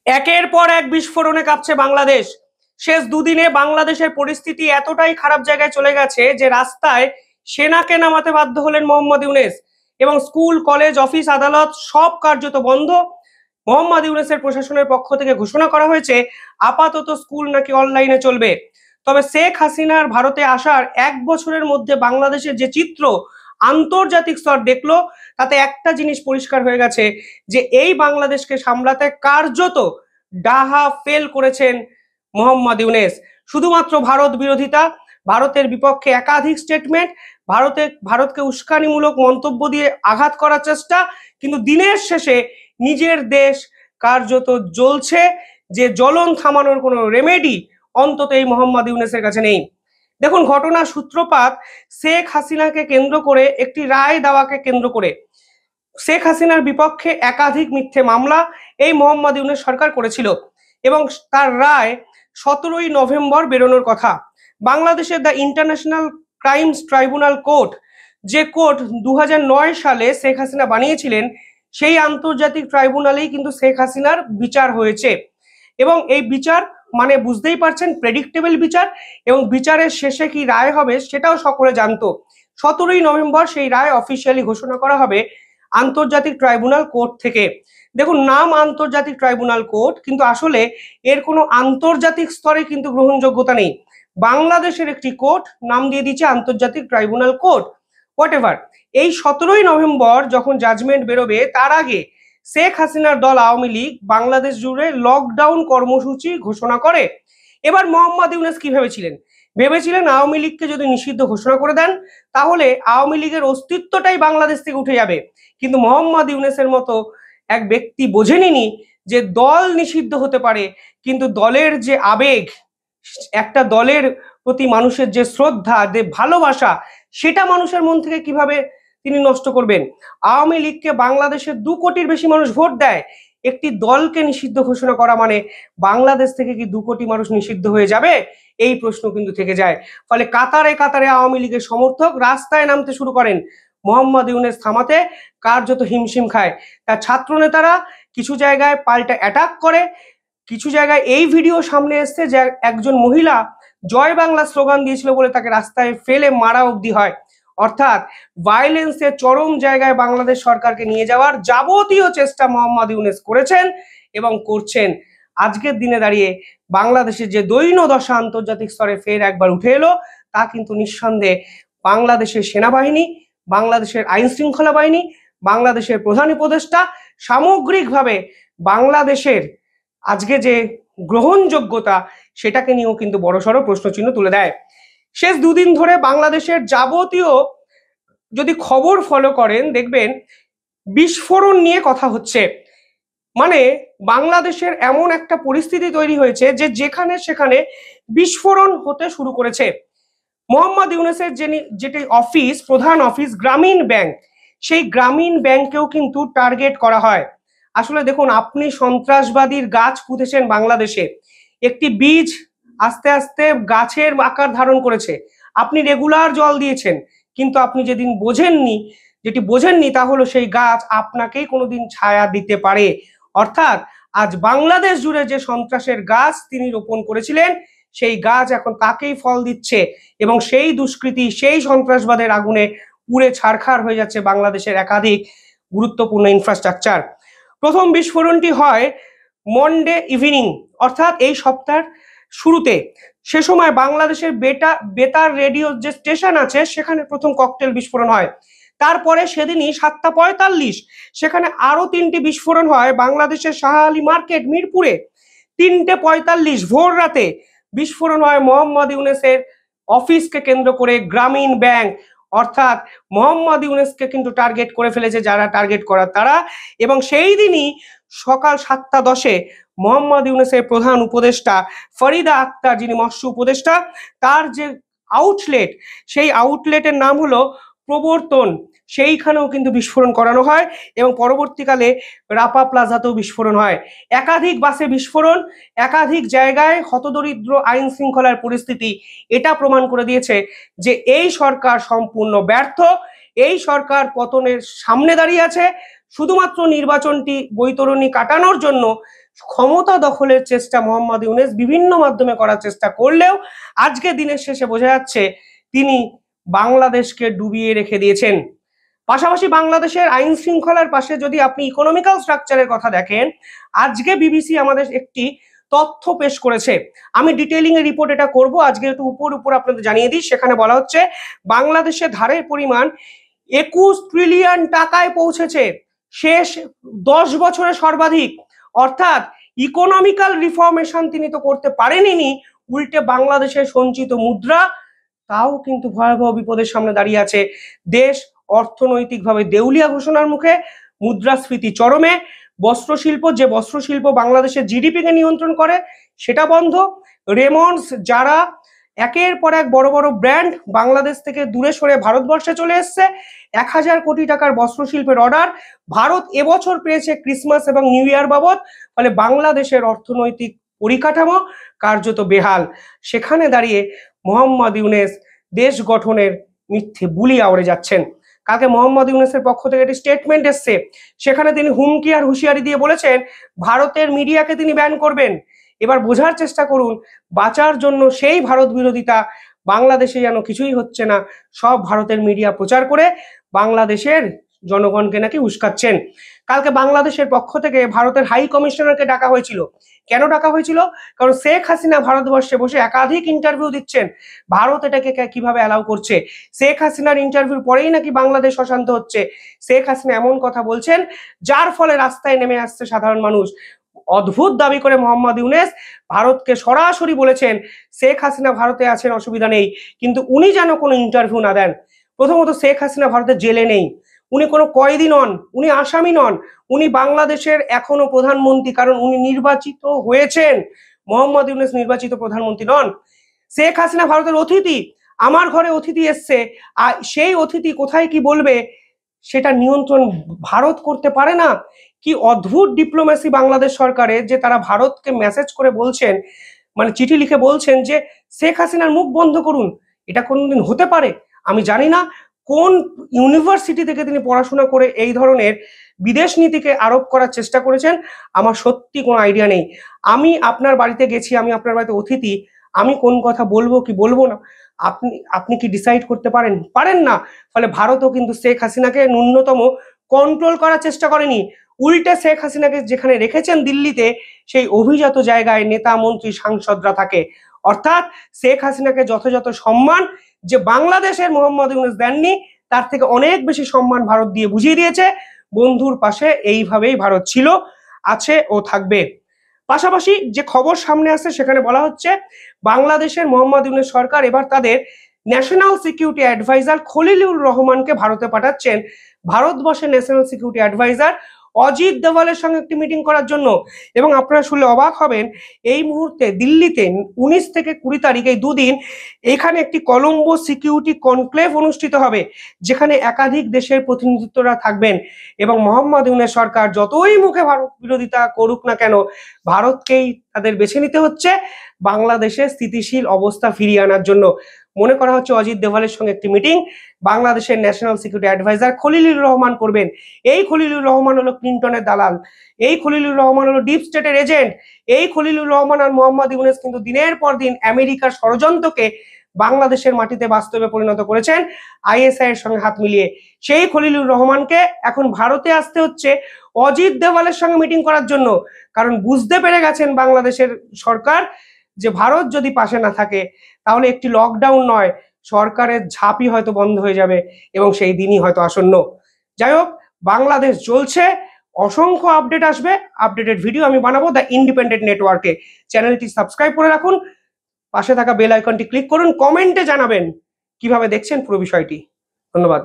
একের পর এক বিস্ফোরণে কাঁপছে বাংলাদেশ। শেষ দুদিনে বাংলাদেশের পরিস্থিতি এতটাই খারাপ জায়গায় চলে গেছে যে রাস্তায় সেনাকে নামাতে বাধ্য হলেন মোহাম্মদ ইউনূস, এবং স্কুল, কলেজ, অফিস, আদালত সব কার্যত বন্ধ। মোহাম্মদ ইউনূসের প্রশাসনের পক্ষ থেকে ঘোষণা করা হয়েছে আপাতত স্কুল নাকি অনলাইনে চলবে। তবে শেখ হাসিনার ভারতে আসার 1 বছরের মধ্যে বাংলাদেশের যে চিত্র আন্তর্জাতিক স্তর দেখলো, তাতে একটা জিনিস পরিষ্কার হয়ে গেছে যে এই বাংলাদেশকে সামলাতে কার্যত ডাহা ফেল করেছেন মোহাম্মদ ইউনূস। শুধুমাত্র ভারত বিরোধিতা, ভারতের বিপক্ষে একাধিক স্টেটমেন্ট, ভারতকে উস্কানিমূলক মন্তব্য দিয়ে আঘাত করার চেষ্টা, কিন্তু দিনের শেষে নিজের দেশ কার্যত জ্বলছে, যে জ্বলন থামানোর কোনো রেমেডি অন্তত এই মোহাম্মদ ইউনূসের কাছে নেই। দেখুন, ঘটনার সূত্রপাত শেখ হাসিনাকে কেন্দ্র করে একটি রায় দেওয়াকে কেন্দ্র করে। শেখ হাসিনার বিপক্ষে একাধিক মিথ্যে মামলা এই মোহাম্মদ ইউনূস সরকার করেছিল, এবং তার রায় 17ই নভেম্বর বেরোনোর কথা। বাংলাদেশের the international crimes tribunal court, যে কোর্ট 2009 সালে শেখ হাসিনা বানিয়েছিলেন, সেই আন্তর্জাতিক ট্রাইব্যুনালেই কিন্তু শেখ হাসিনার বিচার হয়েছে। এবং এই বিচার মানে বুঝতেই পারছেন, প্রেডিক্টেবল বিচার, এবং বিচারের শেষে কি রায় হবে সেটাও সকলে জানতো। 17ই নভেম্বর সেই রায় অফিসিয়ালি ঘোষণা করা হবে আন্তর্জাতিক ট্রাইব্যুনাল কোর্ট থেকে। দেখুন, নাম আন্তর্জাতিক ট্রাইব্যুনাল কোর্ট, কিন্তু আসলে এর কোনো আন্তর্জাতিক স্তরে কিন্তু গ্রহণযোগ্যতা নেই। বাংলাদেশের একটি কোর্ট নাম দিয়ে দিচ্ছে আন্তর্জাতিক ট্রাইব্যুনাল কোর্ট, হোয়াট এভার। এই 17ই নভেম্বর যখন জাজমেন্ট বেরোবে, তার আগে শেখ হাসিনার দল আওয়ামী লীগ বাংলাদেশ জুড়ে লকডাউন কর্মসূচি ঘোষণা করে। এবার মোহাম্মদ ইউনূস কি ভেবেছিলেন আওয়ামী লীগকে যদি নিষিদ্ধ ঘোষণা করে দেন, তাহলে আওয়ামী লীগের অস্তিত্বটাই বাংলাদেশ থেকে উঠে যাবে। কিন্তু মোহাম্মদ ইউনূসের মতো এক ব্যক্তি বোঝেনি যে দল নিষিদ্ধ হতে পারে, কিন্তু দলের যে আবেগ, একটা দলের প্রতি মানুষের যে শ্রদ্ধা, যে ভালোবাসা, সেটা মানুষের মন থেকে কিভাবে তিনি নষ্ট করবেন। আওয়ামী লীগকে বাংলাদেশের 2 কোটির বেশি মানুষ ভোট দেয়। একটি দলকে নিষিদ্ধ ঘোষণা করা মানে বাংলাদেশ থেকে কি 2 কোটি মানুষ নিষিদ্ধ হয়ে যাবে? এই প্রশ্ন কিন্তু থেকে যায়। ফলে কাতারে কাতারে আওয়ামী লীগের সমর্থক রাস্তায় নামতে শুরু করেন। মোহাম্মদ ইউনূস থামাতে কার্যত হিমশিম খায়। তার ছাত্র নেতারা কিছু জায়গায় পাল্টা অ্যাটাক করে, কিছু জায়গায় এই ভিডিও সামনে এসছে যে একজন মহিলা জয় বাংলা স্লোগান দিয়েছিল বলে তাকে রাস্তায় ফেলে মারা অবধি হয়। অর্থাৎ ভায়োলেন্সের চরম জায়গায় বাংলাদেশ সরকারকে নিয়ে যাওয়ার যাবতীয় চেষ্টা মোহাম্মদ ইউনূস করেছেন এবং করছেন। আজকের দিনে দাঁড়িয়ে বাংলাদেশের যে দৈন্য দশা আন্তর্জাতিক স্তরে ফের একবার উঠে এলো, তা কিন্তু নিঃসন্দেহে বাংলাদেশের সেনাবাহিনী, বাংলাদেশের আইন শৃঙ্খলা বাহিনী, বাংলাদেশের প্রধান উপদেষ্টা, সামগ্রিকভাবে বাংলাদেশের আজকে যে গ্রহণযোগ্যতা, সেটাকে নিয়েও কিন্তু বড়সড় প্রশ্নচিহ্ন তুলে দেয়। শেষ দুদিন ধরে বাংলাদেশের যাবতীয় যদি খবর ফলো করেন, দেখবেন বিস্ফোরণ নিয়ে কথা হচ্ছে। মানে বাংলাদেশের এমন একটা পরিস্থিতি তৈরি হয়েছে যে যেখানে সেখানে বিস্ফোরণ হতে শুরু করেছে। মোহাম্মদ ইউনূসের যেটি অফিস, প্রধান অফিস গ্রামীণ ব্যাংক, সেই গ্রামীণ ব্যাংকেও কিন্তু টার্গেট করা হয়। আসলে দেখুন, আপনি সন্ত্রাসবাদীর গাছ পুঁতেছেন বাংলাদেশে, একটি বীজ আস্তে আস্তে গাছের আকার ধারণ করেছে, আপনি রেগুলার জল দিয়েছেন, কিন্তু আপনি যেটি বোঝেননি তা হলো সেই গাছ আপনাকেই কোনোদিন ছায়া দিতে পারে। অর্থাৎ আজ বাংলাদেশ জুড়ে যে সন্ত্রাসের গাছ তিনি রোপণ করেছিলেন, সেই গাছ এখন তাকেই ফল দিচ্ছে, এবং সেই দুষ্কৃতি, সেই সন্ত্রাসবাদের আগুনে পুড়ে ছারখার হয়ে যাচ্ছে বাংলাদেশের একাধিক গুরুত্বপূর্ণ ইনফ্রাস্ট্রাকচার। প্রথম বিস্ফোরণটি হয় মন্ডে ইভিনিং, অর্থাৎ এই সপ্তাহের শুরুতে। সে সময় বাংলাদেশের বেতার রেডিও যে স্টেশন আছে, সেখানে প্রথম ককটেল বিস্ফোরণ হয়। তারপরে সেদিনই 7:45 সেখানে আরো 3টি বিস্ফোরণ হয় বাংলাদেশের শাহ আলী মার্কেট মিরপুরে। 3:45 ভোর রাতে বিস্ফোরণ হয় মোহাম্মদ ইউনূসের অফিসকে কেন্দ্র করে গ্রামীণ ব্যাংক। অর্থাৎ মোহাম্মদ ইউনূসকে কিন্তু টার্গেট করে ফেলেছে যারা টার্গেট করার তারা। এবং সেই দিনই সকাল 7:10 মোহাম্মদ ইউনূসের প্রধান উপদেষ্টা ফরিদা আক্তার, যিনি মৎস্য উপদেষ্টা, তার যে আউটলেট, সেই আউটলেটের নাম হলো প্রবর্তন, সেইখানেও কিন্তু বিস্ফোরণ করানো হয়, এবং পরবর্তীকালে রাপা প্লাজাতেও বিস্ফোরণ হয়। একাধিক বাসে বিস্ফোরণ, একাধিক জায়গায় হতদরিদ্র আইন শৃঙ্খলার পরিস্থিতি এটা প্রমাণ করে দিয়েছে যে এই সরকার সম্পূর্ণ ব্যর্থ। এই সরকার পতনের সামনে দাঁড়িয়ে আছে, শুধুমাত্র নির্বাচনটি বৈতরণী কাটানোর জন্য ক্ষমতা দখলের চেষ্টা মোহাম্মদ ইউনূস বিভিন্ন মাধ্যমে করার চেষ্টা করলেও আজকে দিনের শেষে বোঝা যাচ্ছে তিনি বাংলাদেশকে ডুবিয়ে রেখে দিয়েছেন। পাশাপাশি বাংলাদেশের আইন শৃঙ্খলার পাশে যদি আপনি ইকোনমিক্যাল স্ট্রাকচারের কথা দেখেন, আজকে বিবিসি আমাদের একটি তথ্য পেশ করেছে। আমি ডিটেইলিং এর রিপোর্ট এটা করব, আজকে একটু উপর আপনাদের জানিয়ে দিই। সেখানে বলা হচ্ছে বাংলাদেশে ধারের পরিমাণ 21 ট্রিলিয়ন টাকায় পৌঁছেছে, শেষ 10 বছরে সর্বাধিক। অর্থাৎ ইকোনমিক্যাল রিফর্মেশন তিনি তো করতে পারেননি, উল্টে বাংলাদেশের সঞ্চিত মুদ্রা তাও কিন্তু ভয়াবহ বিপদের সামনে দাঁড়িয়ে আছে। দেশ অর্থনৈতিকভাবে দেউলিয়া ঘোষণার মুখে, মুদ্রাস্ফীতি চরমে, বস্ত্রশিল্প, যে বস্ত্রশিল্প বাংলাদেশের জিডিপিকে নিয়ন্ত্রণ করে সেটা বন্ধ। রেমন্ডস, যারা একের পর এক বড় বড় ব্র্যান্ড বাংলাদেশ থেকে দূরে সরে ভারতবর্ষে চলে এসছে, 1000 কোটি টাকার বস্ত্রশিল্পের অর্ডার ভারত এবছর পেয়েছে ক্রিসমাস এবং নিউ ইয়ার বাবদ। ফলে বাংলাদেশের অর্থনৈতিক পরিকাঠামো কার্যত বেহাল। সেখানে দাঁড়িয়ে মোহাম্মদ ইউনূস দেশ গঠনের মিথ্যে বুলি আওড়ে যাচ্ছেন। কালকে মোহাম্মদ ইউনূসের পক্ষ থেকে একটি স্টেটমেন্ট এসছে, সেখানে তিনি হুমকি আর হুঁশিয়ারি দিয়ে বলেছেন ভারতের মিডিয়াকে তিনি ব্যান করবেন। এবার বোঝার চেষ্টা করুন, বাঁচার জন্য সেই ভারত বিরোধিতা, বাংলাদেশে যেন কিছুই হচ্ছে না, সব ভারতের মিডিয়া প্রচার করে বাংলাদেশের জনগণকে নাকি উস্কাচ্ছেন। কালকে বাংলাদেশের পক্ষ থেকে ভারতের হাই কমিশনারকে ডাকা হয়েছিল। কেন ডাকা হয়েছিল? কারণ শেখ হাসিনা ভারতবর্ষে বসে একাধিক ইন্টারভিউ দিচ্ছেন, ভারত এটাকে কিভাবে অ্যালাউ করছে। শেখ হাসিনার ইন্টারভিউর পরেই নাকি বাংলাদেশ অশান্ত হচ্ছে। শেখ হাসিনা এমন কথা বলছেন যার ফলে রাস্তায় নেমে আসছে সাধারণ মানুষ। অদ্ভুত দাবি করে মোহাম্মদ ইউনূস ভারতকে সরাসরি বলেছেন শেখ হাসিনা ভারতে আছেন, অসুবিধা নেই, কিন্তু উনি যেন কোনো ইন্টারভিউ না দেন। প্রথমত শেখ হাসিনা ভারতের জেলে নেই, উনি কোনো কয়েদি নন, উনি আসামি নন, উনি বাংলাদেশের এখনো প্রধানমন্ত্রী, কারণ উনি নির্বাচিত হয়েছেন। মোহাম্মদ ইউনূস নির্বাচিত প্রধানমন্ত্রী নন। শেখ হাসিনা ভারতের অতিথি, আমার ঘরে অতিথি এসছে, আর সেই অতিথি কোথায় কি বলবে সেটা নিয়ন্ত্রণ ভারত করতে পারে না। কি অদ্ভুত ডিপ্লোমেসি বাংলাদেশ সরকারের, যে তারা ভারতকে মেসেজ করে বলছেন, মানে চিঠি লিখে বলছেন যে শেখ হাসিনার মুখ বন্ধ করুন। এটা কোনোদিন হতে পারে? আমি জানি না কোন ইউনিভার্সিটি থেকে তিনি পড়াশোনা করে এই ধরনের বিদেশ নীতিকে আরোপ করার চেষ্টা করেছেন, আমার সত্যি কোনো আইডিয়া নেই। আমি আপনার বাড়িতে গেছি, আমি আপনার বাড়িতে অতিথি, আমি কোন কথা বলবো কি বলবো না আপনি কি ডিসাইড করতে পারেন? পারেন না। ফলে ভারতও কিন্তু শেখ হাসিনাকে ন্যূনতম কন্ট্রোল করার চেষ্টা করেনি, উল্টে শেখ হাসিনাকে যেখানে রেখেছেন দিল্লিতে, সেই অভিজাত জায়গায় নেতা মন্ত্রী সাংসদরা থাকে। অর্থাৎ শেখ হাসিনাকে যথাযথ সম্মান যে বাংলাদেশের মোহাম্মদ ইউনূস দেননি, তার থেকে অনেক বেশি সম্মান ভারত দিয়ে বুঝিয়ে দিয়েছে বন্ধুর পাশে এইভাবেই ভারত ছিল, আছে ও থাকবে। পাশাপাশি যে খবর সামনে আসছে সেখানে বলা হচ্ছে বাংলাদেশের মোহাম্মদ ইউনূস সরকার এবার তাদের ন্যাশনাল সিকিউরিটি অ্যাডভাইজার খলিলুর রহমানকে ভারতে পাঠাচ্ছেন, ভারতবর্ষের ন্যাশনাল সিকিউরিটি অ্যাডভাইজার অজিত দোভালের সঙ্গে একটি মিটিং করার জন্য। এবং আপনারা শুনলে অবাক হবেন, এই মুহূর্তে দিল্লিতে 19 থেকে 20 তারিখ, এই দুদিন এখানে একটি কলম্বো সিকিউরিটি কনক্লেভ অনুষ্ঠিত হবে, যেখানে একাধিক দেশের প্রতিনিধিত্বরা থাকবেন। এবং মোহাম্মদ ইউনূস সরকার যতই মুখে ভারত বিরোধিতা করুক না কেন, ভারতকেই তাদের বেছে নিতে হচ্ছে বাংলাদেশের স্থিতিশীল অবস্থা ফিরিয়ে আনার জন্য। মনে করা হচ্ছে অজিত দোভালের সঙ্গে একটি মিটিং বাংলাদেশের national security adviser Khalilur Rahman করবেন। এই খলিলুর রহমান হলো ক্লিন্টনের দালাল, এই খলিলুর রহমান হলো ডিপ স্টেটের এজেন্ট। এই খলিলুর রহমান আর মোহাম্মদ ইউনূস কিন্তু দিনের পর দিন আমেরিকার ষড়যন্ত্রকে বাংলাদেশের মাটিতে বাস্তবে পরিণত করেছেন আইএসআই এর সঙ্গে হাত মিলিয়ে। সেই খলিলুর রহমানকে এখন ভারতে আসতে হচ্ছে অজিত দোভালের সঙ্গে মিটিং করার জন্য, কারণ বুঝতে পেরে গেছেন বাংলাদেশের সরকার যে ভারত যদি পাশে না থাকে তাহলে একটি লকডাউন নয়, সরকারের ঝাঁপই হয়তো বন্ধ হয়ে যাবে এবং সেই দিনই হয়তো আসন্ন। যাই হোক, বাংলাদেশ চলছে, অসংখ্য আপডেট আসবে, আপডেটেড ভিডিও আমি বানাবো দ্য ইন্ডিপেন্ডেন্ট নেটওয়ার্কে। চ্যানেলটি সাবস্ক্রাইব করে রাখুন, পাশে থাকা বেল আইকনটি ক্লিক করুন, কমেন্টে জানাবেন কিভাবে দেখছেন পুরো বিষয়টি। ধন্যবাদ।